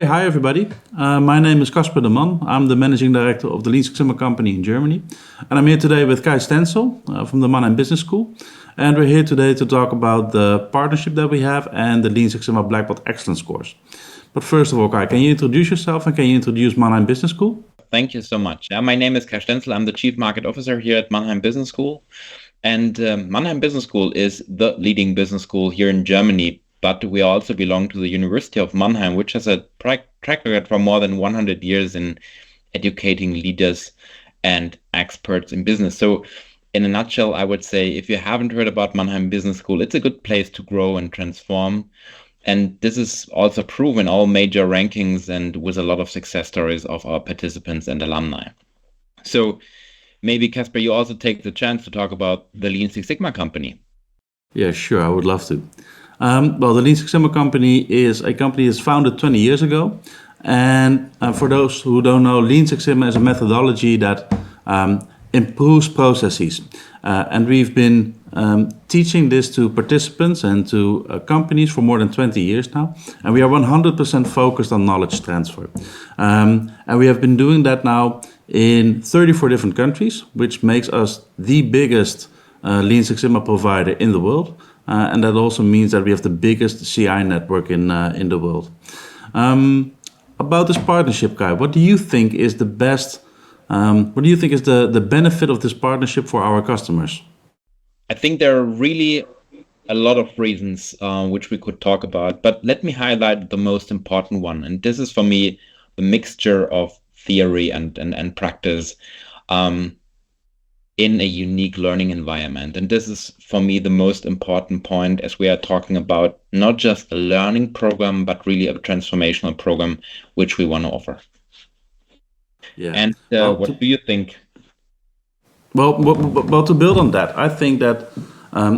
Hi, everybody. My name is Casper de Man. I'm the managing director of the Lean Six Sigma company in Germany. And I'm here today with Kai Stenzel from the Mannheim Business School. And we're here today to talk about the partnership that we have and the Lean Six Sigma Black Belt Excellence course. But first of all, Kai, can you introduce yourself and can you introduce Mannheim Business School? Thank you so much. My name is Kai Stenzel. I'm the Chief Market Officer here at Mannheim Business School. And Mannheim Business School is the leading business school here in Germany. But we also belong to the University of Mannheim, which has a track record for more than 100 years in educating leaders and experts in business. So, in a nutshell, I would say if you haven't heard about Mannheim Business School, it's a good place to grow and transform. And this is also proven in all major rankings and with a lot of success stories of our participants and alumni. So maybe, Casper, you also take the chance to talk about the Lean Six Sigma company. Yeah, sure. I would love to. The Lean Six Sigma company is a company that's founded 20 years ago. And for those who don't know, Lean Six Sigma is a methodology that improves processes. And we've been teaching this to participants and to companies for more than 20 years now. And we are 100% focused on knowledge transfer. And we have been doing that now in 34 different countries, which makes us the biggest Lean Six Sigma provider in the world. And that also means that we have the biggest CI network in the world. About this partnership, Kai, what do you think is the best? What do you think is the benefit of this partnership for our customers? I think there are really a lot of reasons which we could talk about, but let me highlight the most important one. And this is for me the mixture of theory and practice in a unique learning environment. And this is for me the most important point as we are talking about not just a learning program, but really a transformational program which we want to offer. Yeah. And what do you think? Well, to build on that, I think that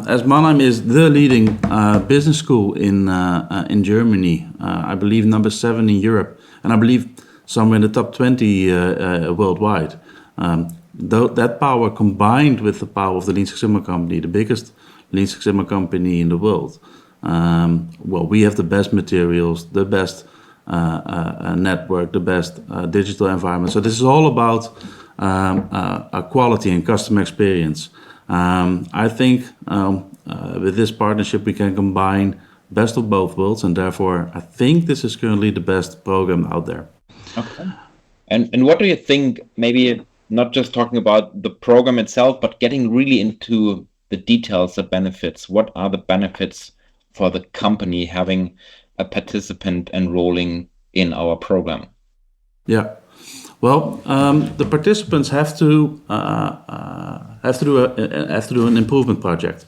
as Mannheim is the leading business school in Germany, I believe number 7 in Europe, and I believe somewhere in the top 20 worldwide. That power combined with the power of the Lean Six Sigma company, the biggest Lean Six Sigma company in the world, we have the best materials, the best network, the best digital environment. So this is all about quality and customer experience. I think with this partnership we can combine best of both worlds, and therefore I think this is currently the best program out there. Okay. And what do you think, maybe not just talking about the program itself, but getting really into the details, the benefits? What are the benefits for the company having a participant enrolling in our program? Yeah. Well, the participants have to do an improvement project,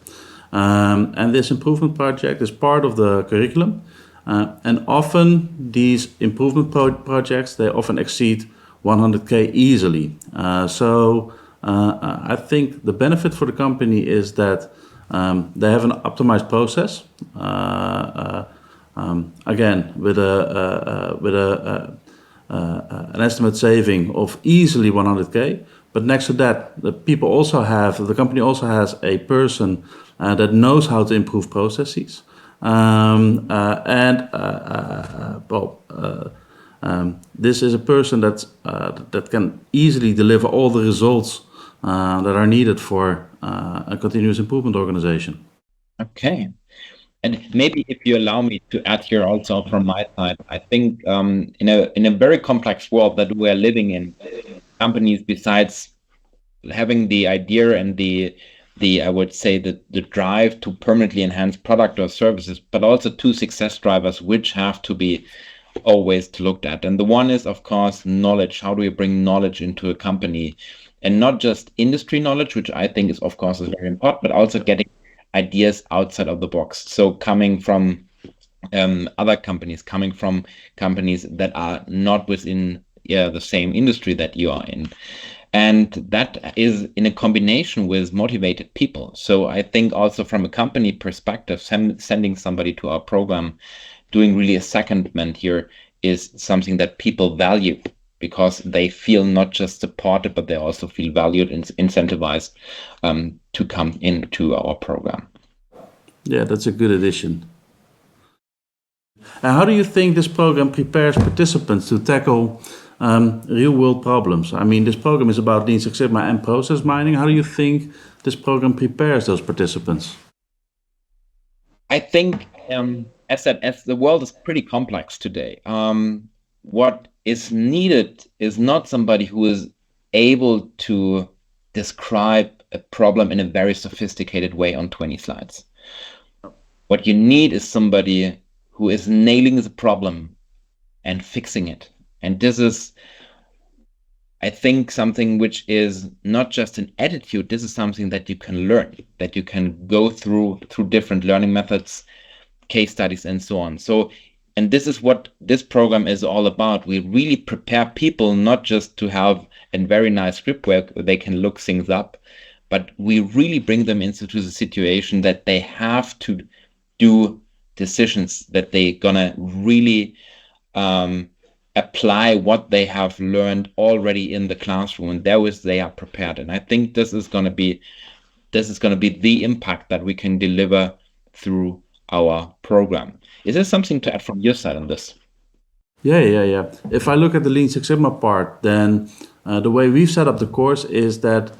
and this improvement project is part of the curriculum. And often these improvement projects they often exceed 100K easily. I think the benefit for the company is that they have an optimized process. Again, with an estimate saving of easily 100K. But next to that, the company also has a person that knows how to improve processes. This is a person that can easily deliver all the results that are needed for a continuous improvement organization. Okay. And maybe if you allow me to add here also from my side, I think in a very complex world that we are living in, companies besides having the idea and the I would say the drive to permanently enhance product or services, but also two success drivers which have to be always looked at. And the one is, of course, knowledge. How do we bring knowledge into a company? And not just industry knowledge, which I think is, of course, is very important, but also getting ideas outside of the box. So coming from other companies, coming from companies that are not within the same industry that you are in. And that is in a combination with motivated people. So I think also from a company perspective, sending somebody to our program, doing really a secondment here is something that people value because they feel not just supported, but they also feel valued and incentivized to come into our program. Yeah, that's a good addition. And how do you think this program prepares participants to tackle real-world problems? I mean, this program is about Lean Six Sigma and process mining. How do you think this program prepares those participants? I think, as the world is pretty complex today, what is needed is not somebody who is able to describe a problem in a very sophisticated way on 20 slides. What you need is somebody who is nailing the problem and fixing it. And this is, I think, something which is not just an attitude. This is something that you can learn, that you can go through different learning methods, case studies, and so on. So, and this is what this program is all about. We really prepare people not just to have a very nice script where they can look things up, but we really bring them into the situation that they have to do decisions, that they're gonna really apply what they have learned already in the classroom, and they are prepared. And I think this is going to be the impact that we can deliver through our program. Is there something to add from your side on this? Yeah. If I look at the Lean Six Sigma part, then the way we've set up the course is that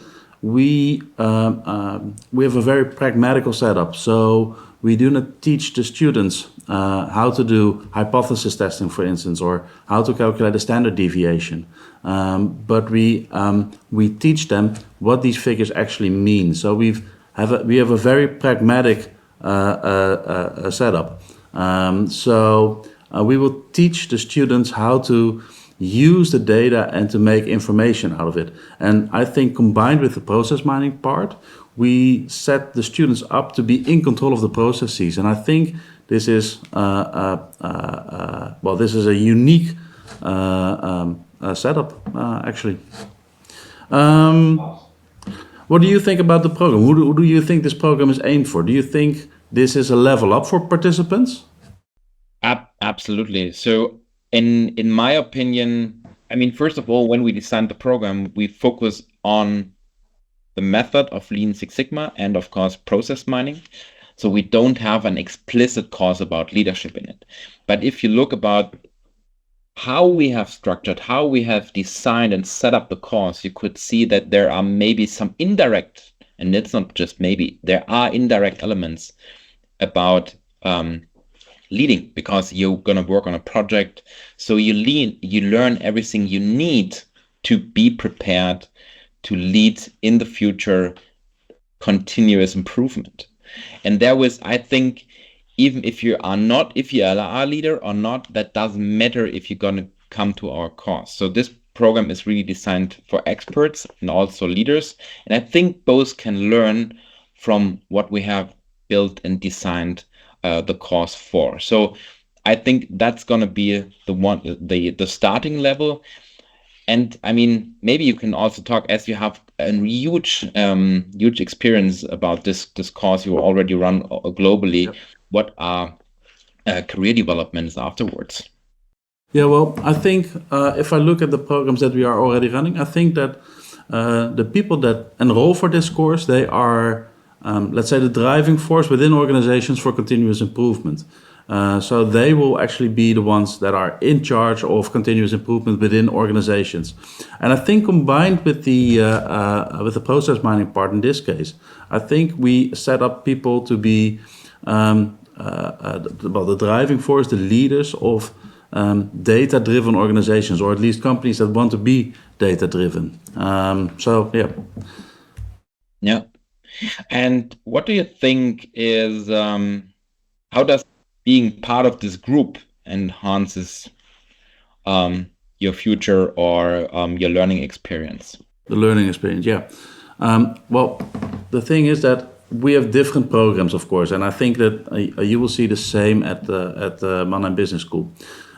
we have a very pragmatical setup. So we do not teach the students how to do hypothesis testing, for instance, or how to calculate a standard deviation. But we teach them what these figures actually mean. So we have a very pragmatic setup. So we will teach the students how to use the data and to make information out of it. And I think combined with the process mining part, we set the students up to be in control of the processes. And I think this is this is a unique setup, actually. What do you think about the program? Who do you think this program is aimed for? Do you think this is a level up for participants? Absolutely. So in my opinion, I mean, first of all, when we designed the program, we focus on the method of Lean Six Sigma and, of course, process mining. So we don't have an explicit course about leadership in it. But if you look about how we have structured, how we have designed and set up the course, you could see that there are maybe some indirect, and it's not just maybe, there are indirect elements about leading, because you're going to work on a project. So you learn everything you need to be prepared to lead in the future continuous improvement. And there was, I think, even if you are a leader or not, that doesn't matter if you're going to come to our course. So this program is really designed for experts and also leaders. And I think both can learn from what we have built and designed the course for. So I think that's going to be the starting level. And I mean, maybe you can also talk, as you have a huge experience about this course you already run globally. Yep. What are career developments afterwards? Yeah, well, I think if I look at the programs that we are already running, I think that the people that enroll for this course, they are, let's say, the driving force within organizations for continuous improvement. So they will actually be the ones that are in charge of continuous improvement within organizations. And I think combined with the process mining part in this case, I think we set up people to be the driving force, the leaders of data-driven organizations, or at least companies that want to be data-driven. Yeah. And what do you think is, how does being part of this group enhances your future or your learning experience? The learning experience, yeah. Well, the thing is that we have different programs, of course, and I think that you will see the same at the Mannheim Business School.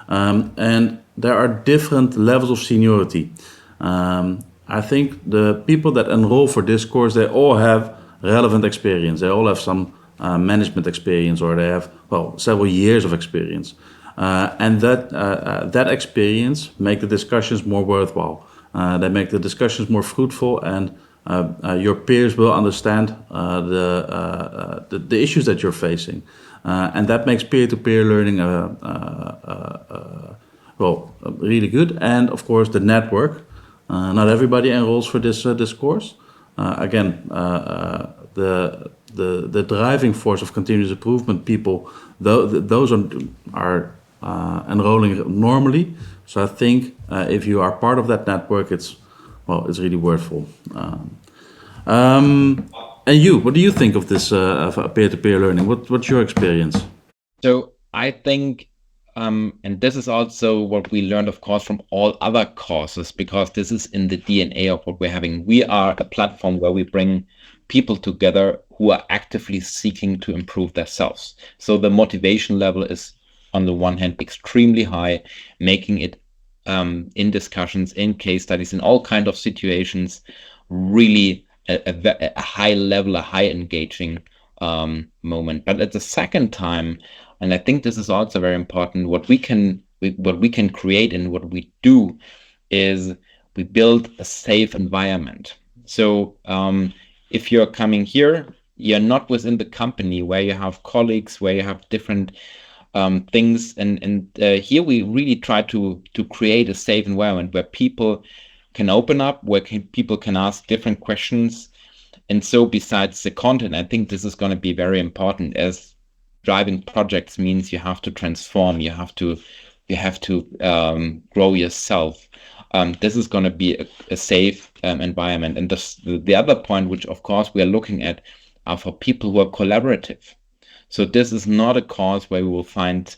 And there are different levels of seniority. I think the people that enroll for this course, they all have relevant experience. They all have some management experience, or they have, several years of experience. And that experience make the discussions more worthwhile. They make the discussions more fruitful, and your peers will understand the issues that you're facing. And that makes peer-to-peer learning really good. And of course, the network. Not everybody enrolls for this course. The driving force of continuous improvement people, those are enrolling normally. So I think if you are part of that network, it's really worthwhile. And you, what do you think of this of peer-to-peer learning? What's your experience? So I think, and this is also what we learned, of course, from all other courses, because this is in the DNA of what we're having. We are a platform where we bring people together who are actively seeking to improve themselves. So the motivation level is, on the one hand, extremely high, making it in discussions, in case studies, in all kind of situations, really a high level, a high engaging moment. But at the second time, and I think this is also very important, what we can create and what we do is we build a safe environment. So if you're coming here, you're not within the company where you have colleagues, where you have different things, and here we really try to create a safe environment where people can open up, where people can ask different questions. And so besides the content, I think this is going to be very important, as driving projects means you have to transform, you have to grow yourself. This is going to be a safe environment. And the other point, which of course we are looking at, are for people who are collaborative. So this is not a course where we will find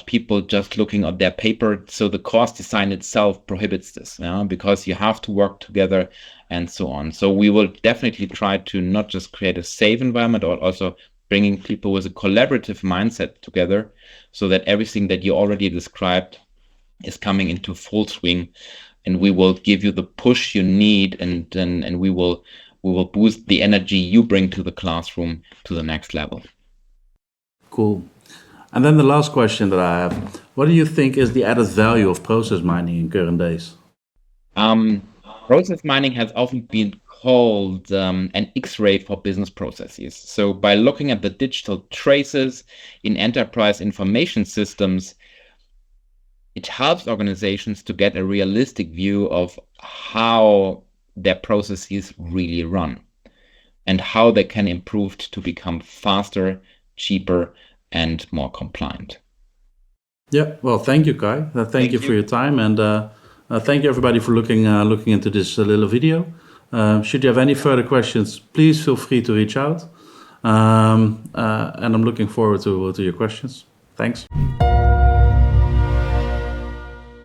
people just looking at their paper. So the course design itself prohibits this, because you have to work together and so on. So we will definitely try to not just create a safe environment, but also bringing people with a collaborative mindset together, so that everything that you already described is coming into full swing, and we will give you the push you need, and we will boost the energy you bring to the classroom to the next level. Cool. And then the last question that I have, what do you think is the added value of process mining in current days? Process mining has often been called an X-ray for business processes. So by looking at the digital traces in enterprise information systems, it helps organizations to get a realistic view of how their processes really run and how they can improve to become faster, cheaper, and more compliant. Yeah, well, thank you, Kai. Thank you for your time, and thank you everybody for looking into this little video. Should you have any further questions, please feel free to reach out, and I'm looking forward to your questions. Thanks.